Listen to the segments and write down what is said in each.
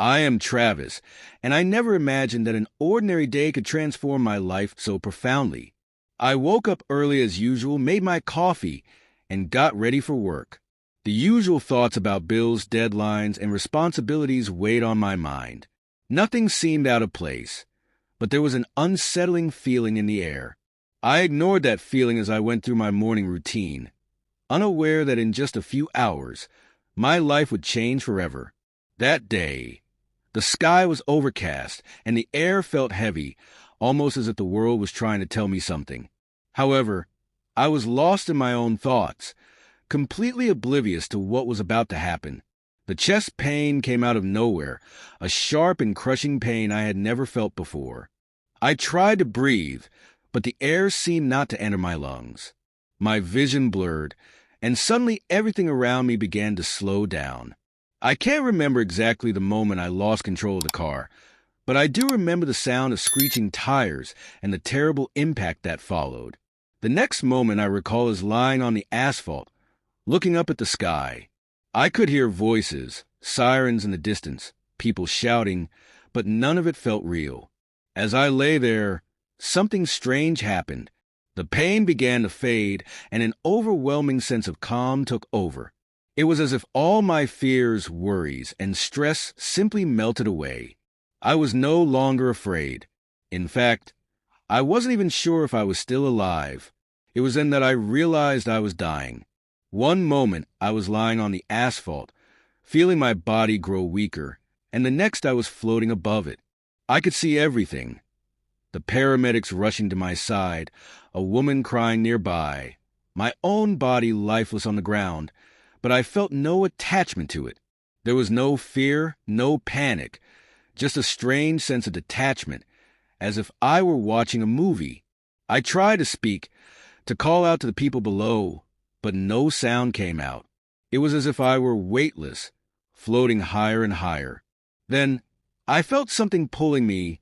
I am Travis, and I never imagined that an ordinary day could transform my life so profoundly. I woke up early as usual, made my coffee, and got ready for work. The usual thoughts about bills, deadlines, and responsibilities weighed on my mind. Nothing seemed out of place, but there was an unsettling feeling in the air. I ignored that feeling as I went through my morning routine, unaware that in just a few hours, my life would change forever. That day, the sky was overcast, and the air felt heavy, almost as if the world was trying to tell me something. However, I was lost in my own thoughts, completely oblivious to what was about to happen. The chest pain came out of nowhere, a sharp and crushing pain I had never felt before. I tried to breathe, but the air seemed not to enter my lungs. My vision blurred, and suddenly everything around me began to slow down. I can't remember exactly the moment I lost control of the car, but I do remember the sound of screeching tires and the terrible impact that followed. The next moment I recall is lying on the asphalt, looking up at the sky. I could hear voices, sirens in the distance, people shouting, but none of it felt real. As I lay there, something strange happened. The pain began to fade, and an overwhelming sense of calm took over. It was as if all my fears, worries, and stress simply melted away. I was no longer afraid. In fact, I wasn't even sure if I was still alive. It was then that I realized I was dying. One moment I was lying on the asphalt, feeling my body grow weaker, and the next I was floating above it. I could see everything. The paramedics rushing to my side, a woman crying nearby, my own body lifeless on the ground, but I felt no attachment to it. There was no fear, no panic, just a strange sense of detachment, as if I were watching a movie. I tried to speak, to call out to the people below, but no sound came out. It was as if I were weightless, floating higher and higher. Then I felt something pulling me,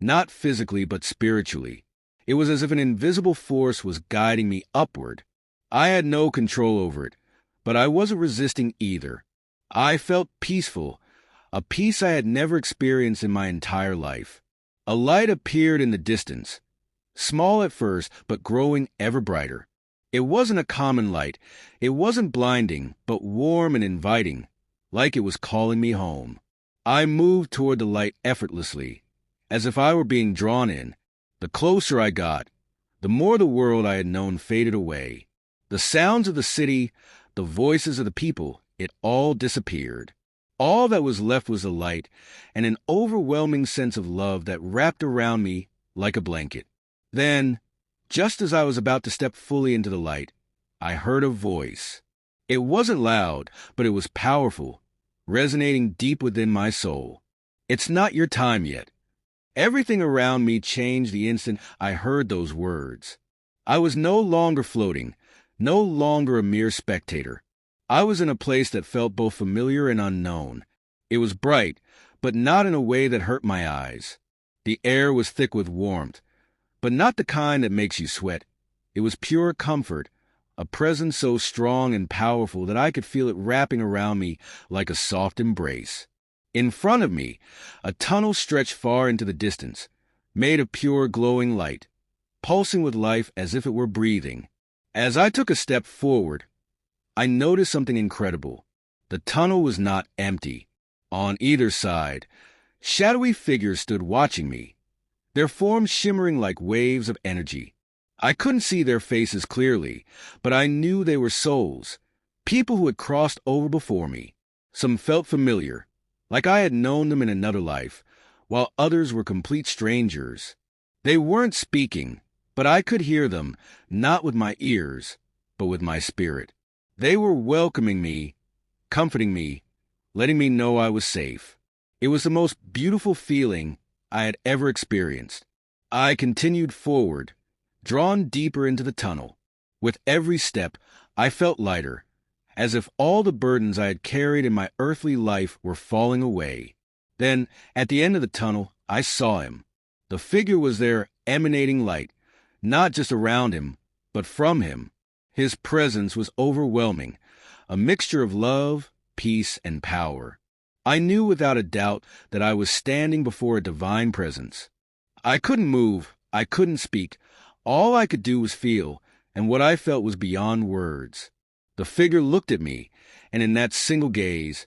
not physically but spiritually. It was as if an invisible force was guiding me upward. I had no control over it, but I wasn't resisting either. I felt peaceful, a peace I had never experienced in my entire life. A light appeared in the distance, small at first, but growing ever brighter. It wasn't a common light. It wasn't blinding, but warm and inviting, like it was calling me home. I moved toward the light effortlessly, as if I were being drawn in. The closer I got, the more the world I had known faded away. The sounds of the city, the voices of the people, it all disappeared. All that was left was the light and an overwhelming sense of love that wrapped around me like a blanket. Then, just as I was about to step fully into the light, I heard a voice. It wasn't loud, but it was powerful, resonating deep within my soul. "It's not your time yet." Everything around me changed the instant I heard those words. I was no longer floating, no longer a mere spectator. I was in a place that felt both familiar and unknown. It was bright, but not in a way that hurt my eyes. The air was thick with warmth, but not the kind that makes you sweat. It was pure comfort, a presence so strong and powerful that I could feel it wrapping around me like a soft embrace. In front of me, a tunnel stretched far into the distance, made of pure glowing light, pulsing with life as if it were breathing. As I took a step forward, I noticed something incredible. The tunnel was not empty. On either side, shadowy figures stood watching me, their forms shimmering like waves of energy. I couldn't see their faces clearly, but I knew they were souls, people who had crossed over before me. Some felt familiar, like I had known them in another life, while others were complete strangers. They weren't speaking, but I could hear them, not with my ears, but with my spirit. They were welcoming me, comforting me, letting me know I was safe. It was the most beautiful feeling I had ever experienced. I continued forward, drawn deeper into the tunnel. With every step, I felt lighter, as if all the burdens I had carried in my earthly life were falling away. Then, at the end of the tunnel, I saw him. The figure was there, emanating light, not just around him, but from him. His presence was overwhelming, a mixture of love, peace, and power. I knew without a doubt that I was standing before a divine presence. I couldn't move, I couldn't speak. All I could do was feel, and what I felt was beyond words. The figure looked at me, and in that single gaze,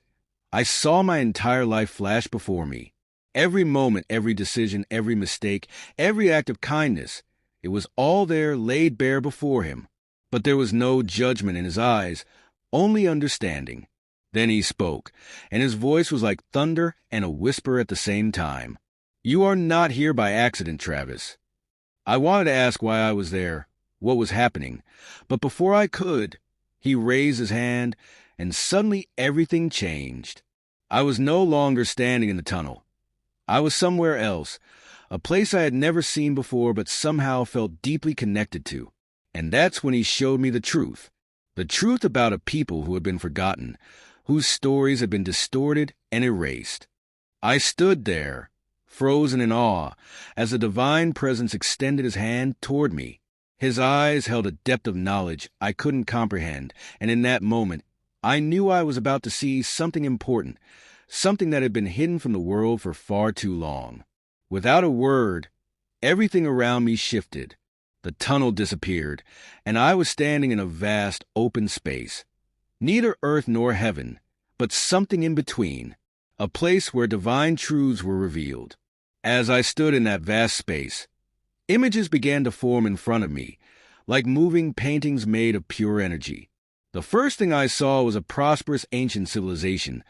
I saw my entire life flash before me. Every moment, every decision, every mistake, every act of kindness, it was all there laid bare before him. But there was no judgment in his eyes, only understanding. Then he spoke, and his voice was like thunder and a whisper at the same time. "You are not here by accident, Travis." I wanted to ask why I was there, what was happening, but before I could, he raised his hand, and suddenly everything changed. I was no longer standing in the tunnel. I was somewhere else, a place I had never seen before but somehow felt deeply connected to. And that's when he showed me the truth about a people who had been forgotten, whose stories had been distorted and erased. I stood there, frozen in awe, as the divine presence extended his hand toward me. His eyes held a depth of knowledge I couldn't comprehend, and in that moment, I knew I was about to see something important, something that had been hidden from the world for far too long. Without a word, everything around me shifted. The tunnel disappeared, and I was standing in a vast, open space. Neither earth nor heaven, but something in between, a place where divine truths were revealed. As I stood in that vast space, images began to form in front of me, like moving paintings made of pure energy. The first thing I saw was a prosperous ancient civilization,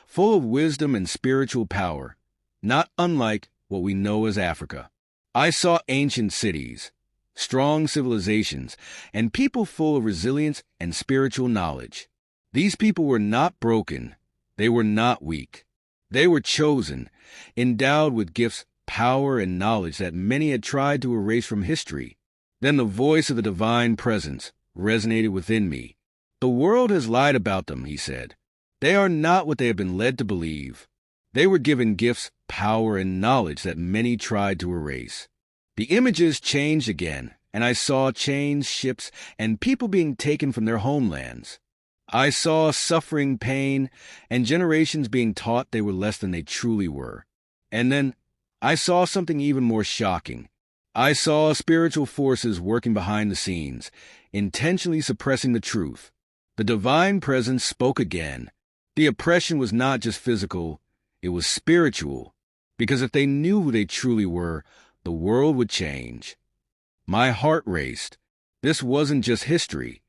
full of wisdom and spiritual power, not unlike what we know as Africa. I saw ancient cities, strong civilizations, and people full of resilience and spiritual knowledge. These people were not broken. They were not weak. They were chosen, endowed with gifts, power, and knowledge that many had tried to erase from history. Then the voice of the divine presence resonated within me. "The world has lied about them," he said. "They are not what they have been led to believe." They were given gifts, power, and knowledge that many tried to erase. The images changed again, and I saw chains, ships, and people being taken from their homelands. I saw suffering, pain, and generations being taught they were less than they truly were. And then I saw something even more shocking. I saw spiritual forces working behind the scenes, intentionally suppressing the truth. The divine presence spoke again. The oppression was not just physical, it was spiritual, because if they knew who they truly were, the world would change. My heart raced. This wasn't just history.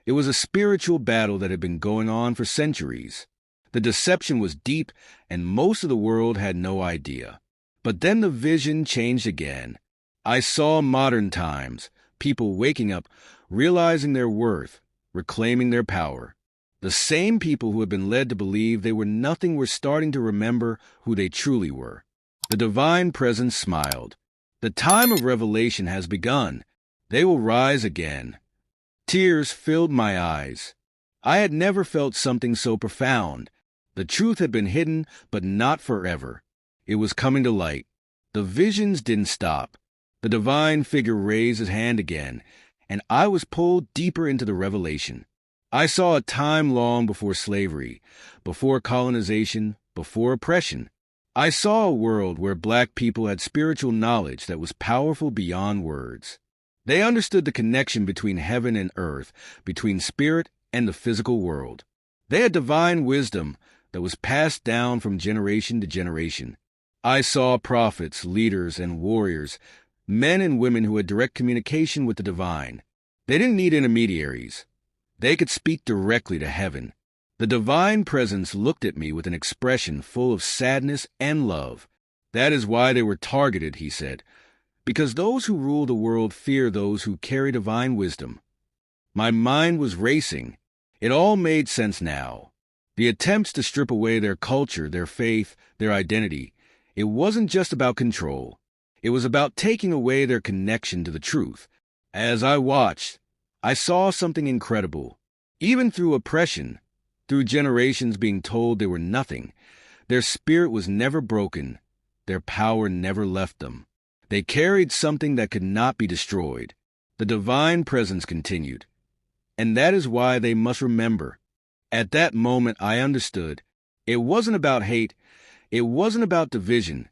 It was a spiritual battle that had been going on for centuries. The deception was deep, and most of the world had no idea. But then the vision changed again. I saw modern times, people waking up, realizing their worth, reclaiming their power. The same people who had been led to believe they were nothing were starting to remember who they truly were. The divine presence smiled. "The time of revelation has begun. They will rise again." Tears filled my eyes. I had never felt something so profound. The truth had been hidden, but not forever. It was coming to light. The visions didn't stop. The divine figure raised his hand again, and I was pulled deeper into the revelation. I saw a time long before slavery, before colonization, before oppression. I saw a world where black people had spiritual knowledge that was powerful beyond words. They understood the connection between heaven and earth, between spirit and the physical world. They had divine wisdom that was passed down from generation to generation. I saw prophets, leaders, and warriors, men and women who had direct communication with the divine. They didn't need intermediaries. They could speak directly to heaven. The divine presence looked at me with an expression full of sadness and love. "That is why they were targeted," he said, "because those who rule the world fear those who carry divine wisdom." My mind was racing. It all made sense now. The attempts to strip away their culture, their faith, their identity, it wasn't just about control. It was about taking away their connection to the truth. As I watched, I saw something incredible. Even through oppression, through generations being told they were nothing, their spirit was never broken. Their power never left them. They carried something that could not be destroyed. The divine presence continued. And that is why they must remember. At that moment I understood. It wasn't about hate. It wasn't about division.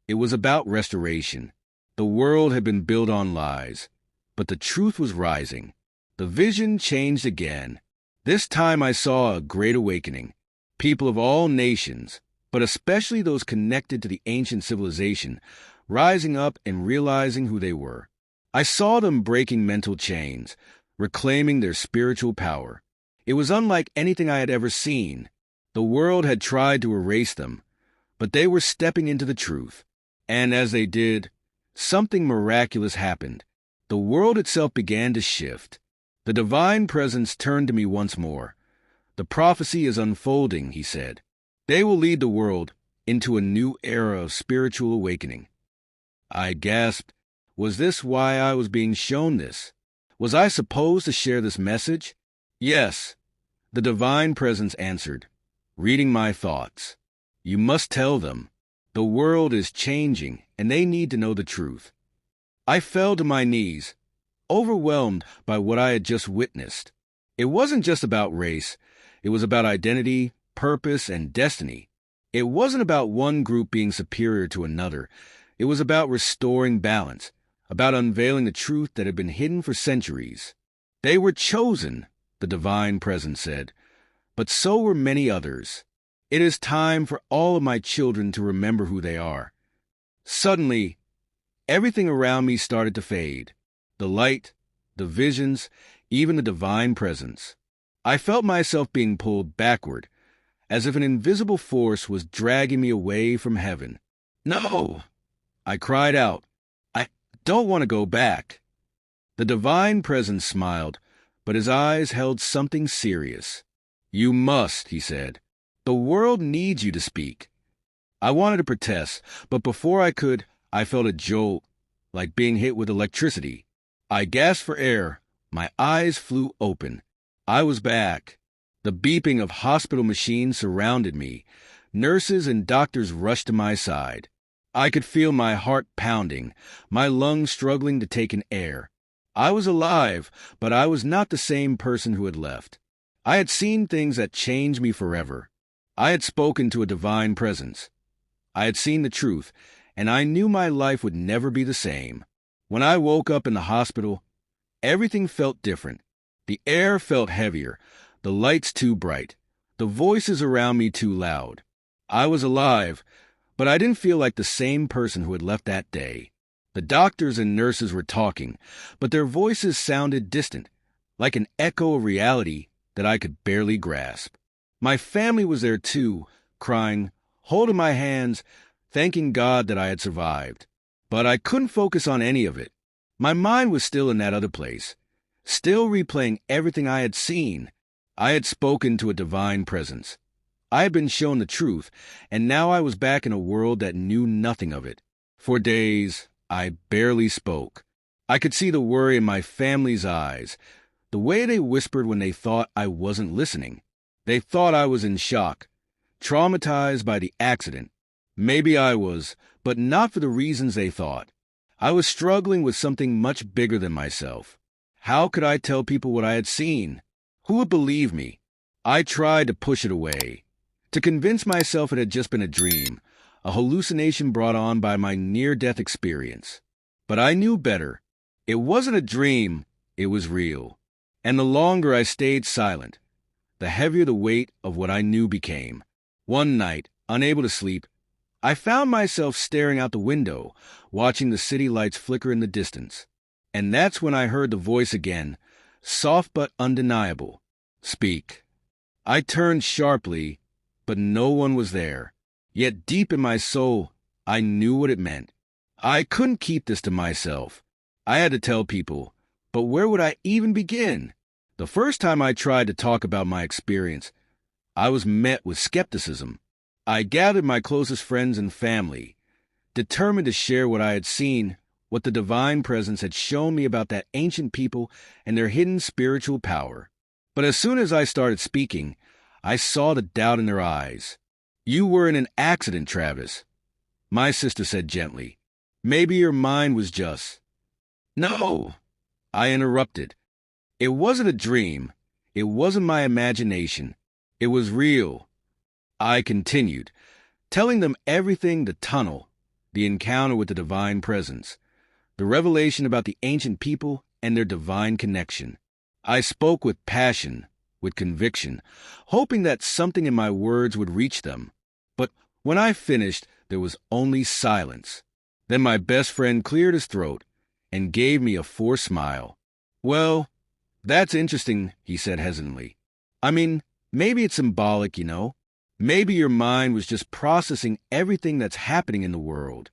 It was about restoration. The world had been built on lies, but the truth was rising. The vision changed again. This time I saw a great awakening. People of all nations, but especially those connected to the ancient civilization, rising up and realizing who they were. I saw them breaking mental chains, reclaiming their spiritual power. It was unlike anything I had ever seen. The world had tried to erase them, but they were stepping into the truth. And as they did, something miraculous happened. The world itself began to shift. The divine presence turned to me once more. The prophecy is unfolding, he said. They will lead the world into a new era of spiritual awakening. I gasped. Was this why I was being shown this? Was I supposed to share this message? Yes, the divine presence answered, reading my thoughts. You must tell them. The world is changing, and they need to know the truth. I fell to my knees, overwhelmed by what I had just witnessed. It wasn't just about race. It was about identity, purpose, and destiny. It wasn't about one group being superior to another. It was about restoring balance, about unveiling the truth that had been hidden for centuries. They were chosen, the divine presence said, but so were many others. It is time for all of my children to remember who they are. Suddenly, everything around me started to fade. The light, the visions, even the divine presence. I felt myself being pulled backward, as if an invisible force was dragging me away from heaven. No! I cried out. I don't want to go back. The divine presence smiled, but his eyes held something serious. You must, he said. The world needs you to speak. I wanted to protest, but before I could, I felt a jolt, like being hit with electricity. I gasped for air. My eyes flew open. I was back. The beeping of hospital machines surrounded me. Nurses and doctors rushed to my side. I could feel my heart pounding, my lungs struggling to take in air. I was alive, but I was not the same person who had left. I had seen things that changed me forever. I had spoken to a divine presence. I had seen the truth, and I knew my life would never be the same. When I woke up in the hospital, everything felt different. The air felt heavier, the lights too bright, the voices around me too loud. I was alive, but I didn't feel like the same person who had left that day. The doctors and nurses were talking, but their voices sounded distant, like an echo of reality that I could barely grasp. My family was there too, crying, holding my hands, thanking God that I had survived. But I couldn't focus on any of it. My mind was still in that other place, still replaying everything I had seen. I had spoken to a divine presence. I had been shown the truth, and now I was back in a world that knew nothing of it. For days, I barely spoke. I could see the worry in my family's eyes, the way they whispered when they thought I wasn't listening. They thought I was in shock, traumatized by the accident. Maybe I was, but not for the reasons they thought. I was struggling with something much bigger than myself. How could I tell people what I had seen? Who would believe me? I tried to push it away, to convince myself it had just been a dream, a hallucination brought on by my near-death experience. But I knew better. It wasn't a dream, it was real. And the longer I stayed silent, the heavier the weight of what I knew became. One night, unable to sleep, I found myself staring out the window, watching the city lights flicker in the distance. And that's when I heard the voice again, soft but undeniable. Speak. I turned sharply, but no one was there. Yet deep in my soul, I knew what it meant. I couldn't keep this to myself. I had to tell people, but where would I even begin? The first time I tried to talk about my experience, I was met with skepticism. I gathered my closest friends and family, determined to share what I had seen, what the divine presence had shown me about that ancient people and their hidden spiritual power. But as soon as I started speaking, I saw the doubt in their eyes. You were in an accident, Travis, my sister said gently. Maybe your mind was just... No, I interrupted. It wasn't a dream. It wasn't my imagination. It was real. I continued, telling them everything: the tunnel, the encounter with the divine presence, the revelation about the ancient people and their divine connection. I spoke with passion, with conviction, hoping that something in my words would reach them. But when I finished, there was only silence. Then my best friend cleared his throat and gave me a forced smile. "Well, that's interesting," he said hesitantly. "I mean, maybe it's symbolic, you know? Maybe your mind was just processing everything that's happening in the world."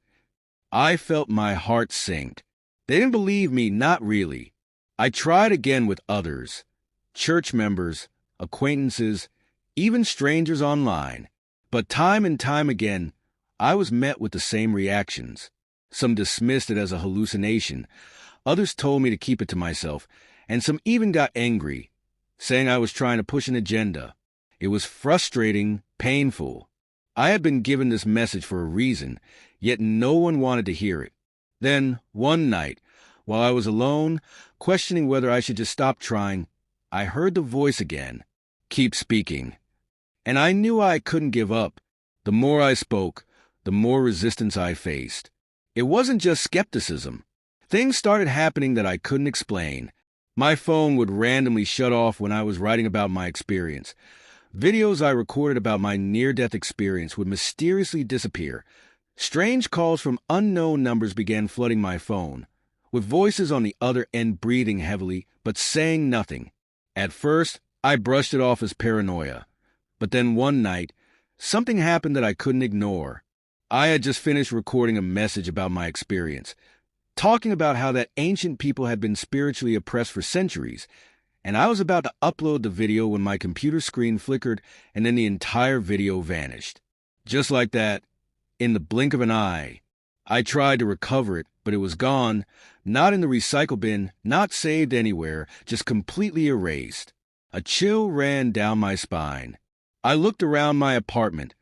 I felt my heart sink. They didn't believe me, not really. I tried again with others, church members, acquaintances, even strangers online. But time and time again, I was met with the same reactions. Some dismissed it as a hallucination. Others told me to keep it to myself, and some even got angry, saying I was trying to push an agenda. It was frustrating, painful. I had been given this message for a reason, yet no one wanted to hear it. Then, one night, while I was alone, questioning whether I should just stop trying, I heard the voice again, "Keep speaking." And I knew I couldn't give up. The more I spoke, the more resistance I faced. It wasn't just skepticism. Things started happening that I couldn't explain. My phone would randomly shut off when I was writing about my experience. Videos I recorded about my near-death experience would mysteriously disappear. Strange calls from unknown numbers began flooding my phone, with voices on the other end breathing heavily but saying nothing. At first, I brushed it off as paranoia. But then one night, something happened that I couldn't ignore. I had just finished recording a message about my experience, talking about how that ancient people had been spiritually oppressed for centuries, and I was about to upload the video when my computer screen flickered and then the entire video vanished. Just like that, in the blink of an eye. I tried to recover it, but it was gone, not in the recycle bin, not saved anywhere, just completely erased. A chill ran down my spine. I looked around my apartment,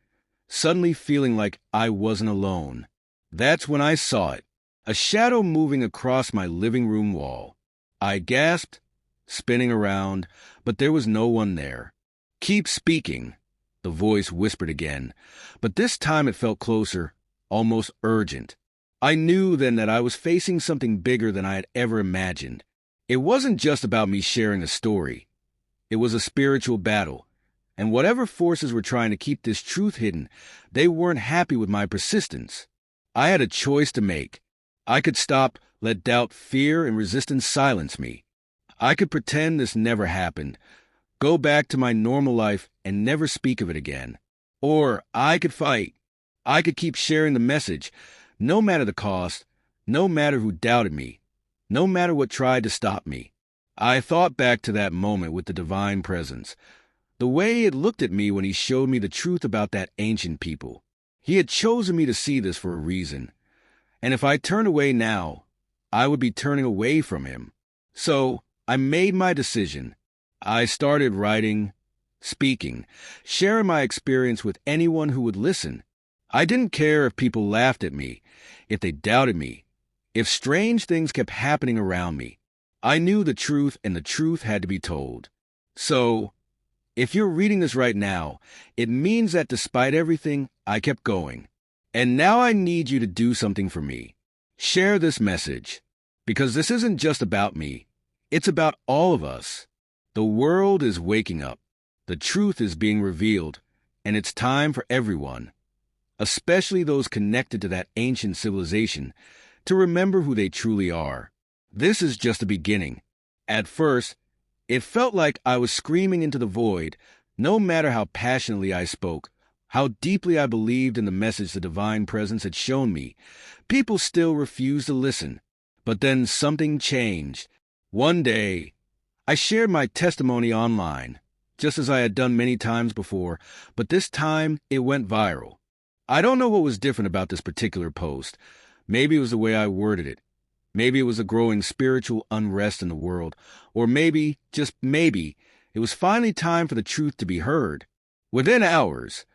suddenly feeling like I wasn't alone. That's when I saw it, a shadow moving across my living room wall. I gasped, spinning around, but there was no one there. "Keep speaking," the voice whispered again, but this time it felt closer, almost urgent. I knew then that I was facing something bigger than I had ever imagined. It wasn't just about me sharing a story. It was a spiritual battle, and whatever forces were trying to keep this truth hidden, they weren't happy with my persistence. I had a choice to make. I could stop, let doubt, fear, and resistance silence me. I could pretend this never happened, go back to my normal life and never speak of it again. Or I could fight. I could keep sharing the message, no matter the cost, no matter who doubted me, no matter what tried to stop me. I thought back to that moment with the divine presence, the way it looked at me when he showed me the truth about that ancient people. He had chosen me to see this for a reason. And if I turned away now, I would be turning away from him. So I made my decision. I started writing, speaking, sharing my experience with anyone who would listen. I didn't care if people laughed at me, if they doubted me, if strange things kept happening around me. I knew the truth, and the truth had to be told. So, if you're reading this right now, it means that despite everything, I kept going. And now I need you to do something for me. Share this message, because this isn't just about me. It's about all of us. The world is waking up. The truth is being revealed, and it's time for everyone, especially those connected to that ancient civilization, to remember who they truly are. This is just the beginning. At first, it felt like I was screaming into the void. No matter how passionately I spoke, how deeply I believed in the message the divine presence had shown me, people still refused to listen. But then something changed. One day, I shared my testimony online, just as I had done many times before, but this time it went viral. I don't know what was different about this particular post. Maybe it was the way I worded it. Maybe it was a growing spiritual unrest in the world. Or maybe, just maybe, it was finally time for the truth to be heard. Within hours,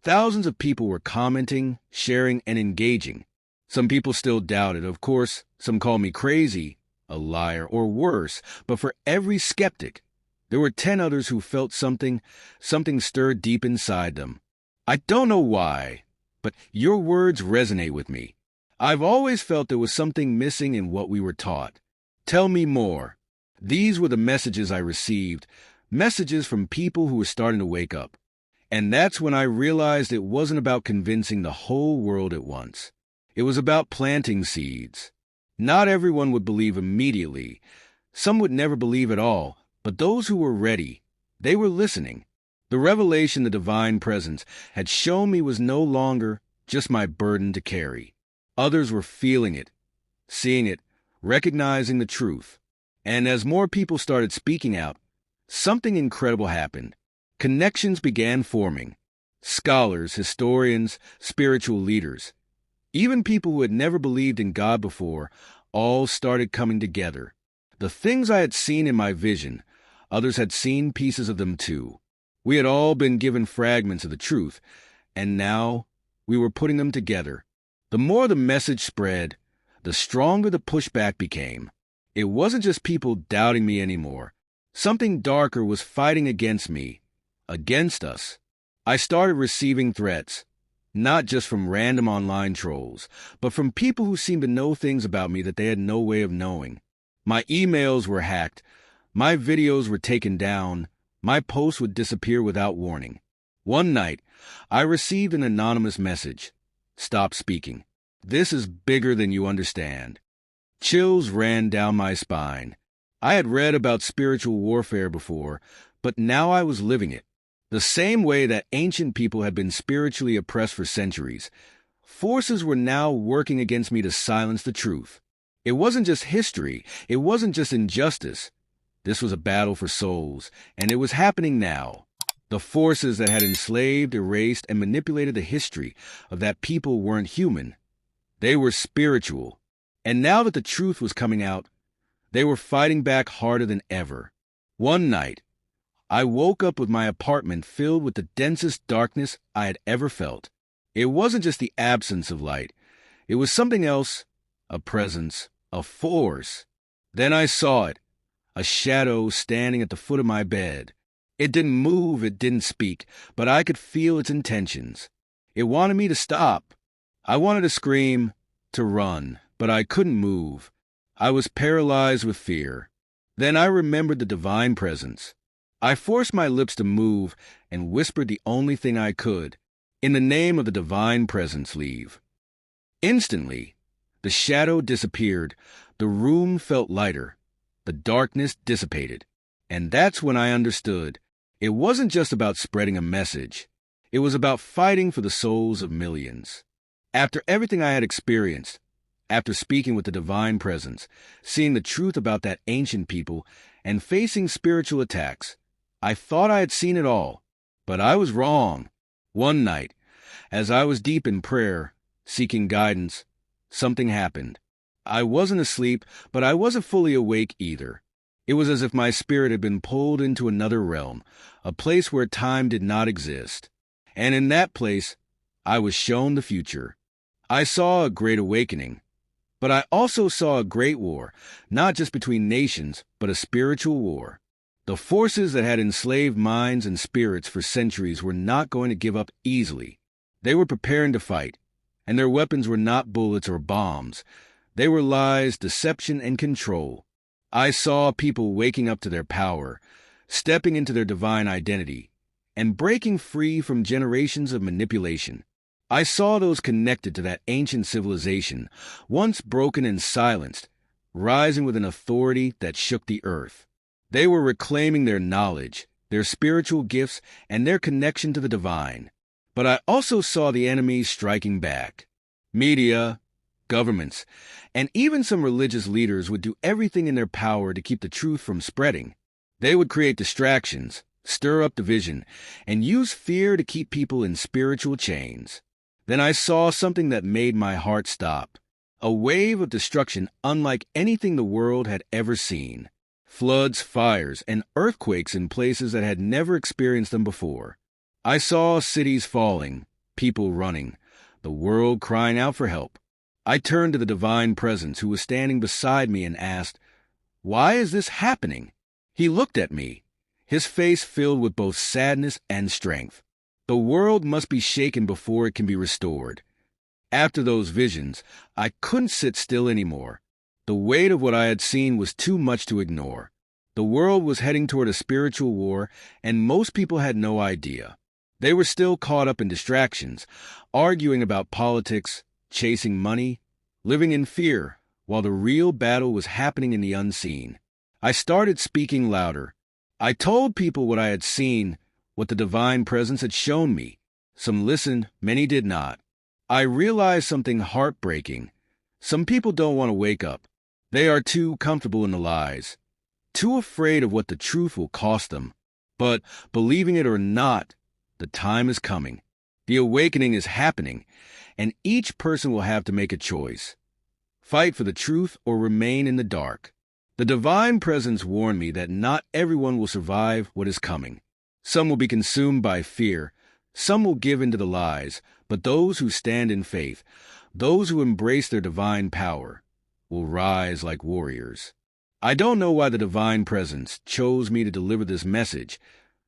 thousands of people were commenting, sharing, and engaging. Some people still doubted. Of course, some called me crazy, a liar, or worse. But for every skeptic, there were 10 others who felt something stirred deep inside them. I don't know why, but your words resonate with me. I've always felt there was something missing in what we were taught. Tell me more. These were the messages I received, messages from people who were starting to wake up. And that's when I realized it wasn't about convincing the whole world at once. It was about planting seeds. Not everyone would believe immediately. Some would never believe at all, but those who were ready, they were listening. The revelation the divine presence had shown me was no longer just my burden to carry. Others were feeling it, seeing it, recognizing the truth. And as more people started speaking out, something incredible happened. Connections began forming. Scholars, historians, spiritual leaders, even people who had never believed in God before, all started coming together. The things I had seen in my vision, others had seen pieces of them too. We had all been given fragments of the truth, and now we were putting them together. The more the message spread, the stronger the pushback became. It wasn't just people doubting me anymore. Something darker was fighting against me, against us. I started receiving threats, not just from random online trolls, but from people who seemed to know things about me that they had no way of knowing. My emails were hacked, my videos were taken down, my posts would disappear without warning. One night, I received an anonymous message. Stop speaking. This is bigger than you understand. Chills ran down my spine. I had read about spiritual warfare before, but now I was living it. The same way that ancient people had been spiritually oppressed for centuries, forces were now working against me to silence the truth. It wasn't just history, it wasn't just injustice. This was a battle for souls, and it was happening now. The forces that had enslaved, erased, and manipulated the history of that people weren't human. They were spiritual. And now that the truth was coming out, they were fighting back harder than ever. One night, I woke up with my apartment filled with the densest darkness I had ever felt. It wasn't just the absence of light. It was something else, a presence, a force. Then I saw it, a shadow standing at the foot of my bed. It didn't move, it didn't speak, but I could feel its intentions. It wanted me to stop. I wanted to scream, to run, but I couldn't move. I was paralyzed with fear. Then I remembered the divine presence. I forced my lips to move and whispered the only thing I could. In the name of the divine presence, leave. Instantly, the shadow disappeared. The room felt lighter. The darkness dissipated. And that's when I understood. It wasn't just about spreading a message. It was about fighting for the souls of millions. After everything I had experienced, after speaking with the divine presence, seeing the truth about that ancient people, and facing spiritual attacks, I thought I had seen it all, but I was wrong. One night, as I was deep in prayer, seeking guidance, something happened. I wasn't asleep, but I wasn't fully awake either. It was as if my spirit had been pulled into another realm, a place where time did not exist. And in that place, I was shown the future. I saw a great awakening, but I also saw a great war, not just between nations, but a spiritual war. The forces that had enslaved minds and spirits for centuries were not going to give up easily. They were preparing to fight, and their weapons were not bullets or bombs. They were lies, deception, and control. I saw people waking up to their power, stepping into their divine identity, and breaking free from generations of manipulation. I saw those connected to that ancient civilization, once broken and silenced, rising with an authority that shook the earth. They were reclaiming their knowledge, their spiritual gifts, and their connection to the divine. But I also saw the enemies striking back. Media, governments, and even some religious leaders would do everything in their power to keep the truth from spreading. They would create distractions, stir up division, and use fear to keep people in spiritual chains. Then I saw something that made my heart stop. A wave of destruction unlike anything the world had ever seen. Floods, fires, and earthquakes in places that had never experienced them before. I saw cities falling, people running, the world crying out for help. I turned to the divine presence who was standing beside me and asked, "Why is this happening?" He looked at me, his face filled with both sadness and strength. The world must be shaken before it can be restored. After those visions, I couldn't sit still anymore. The weight of what I had seen was too much to ignore. The world was heading toward a spiritual war, and most people had no idea. They were still caught up in distractions, arguing about politics, chasing money, living in fear, while the real battle was happening in the unseen. I started speaking louder. I told people what I had seen, what the divine presence had shown me. Some listened, many did not. I realized something heartbreaking. Some people don't want to wake up. They are too comfortable in the lies, too afraid of what the truth will cost them. But, believing it or not, the time is coming. The awakening is happening, and each person will have to make a choice. Fight for the truth or remain in the dark. The divine presence warned me that not everyone will survive what is coming. Some will be consumed by fear. Some will give in to the lies. But those who stand in faith, those who embrace their divine power, will rise like warriors. I don't know why the divine presence chose me to deliver this message,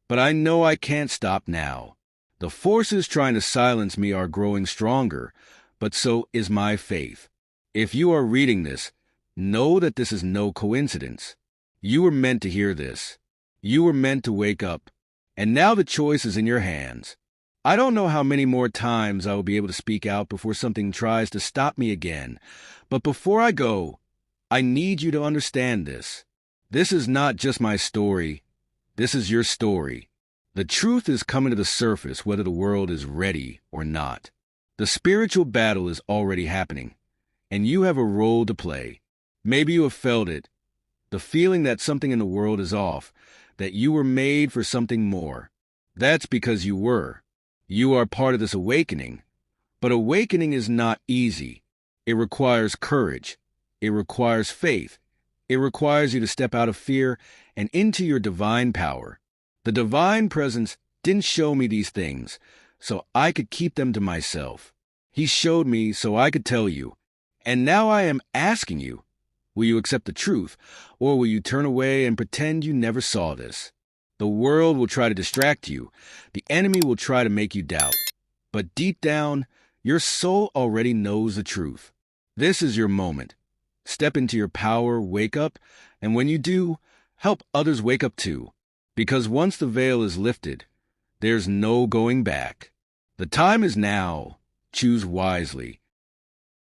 but I know I can't stop now. The forces trying to silence me are growing stronger, but so is my faith. If you are reading this, know that this is no coincidence. You were meant to hear this. You were meant to wake up, and now the choice is in your hands. I don't know how many more times I will be able to speak out before something tries to stop me again. But before I go, I need you to understand this. This is not just my story. This is your story. The truth is coming to the surface whether the world is ready or not. The spiritual battle is already happening, and you have a role to play. Maybe you have felt it. The feeling that something in the world is off, that you were made for something more. That's because you were. You are part of this awakening, but awakening is not easy. It requires courage. It requires faith. It requires you to step out of fear and into your divine power. The divine presence didn't show me these things so I could keep them to myself. He showed me so I could tell you. And now I am asking you, will you accept the truth, or will you turn away and pretend you never saw this? The world will try to distract you. The enemy will try to make you doubt. But deep down, your soul already knows the truth. This is your moment. Step into your power, wake up, and when you do, help others wake up too. Because once the veil is lifted, there's no going back. The time is now. Choose wisely.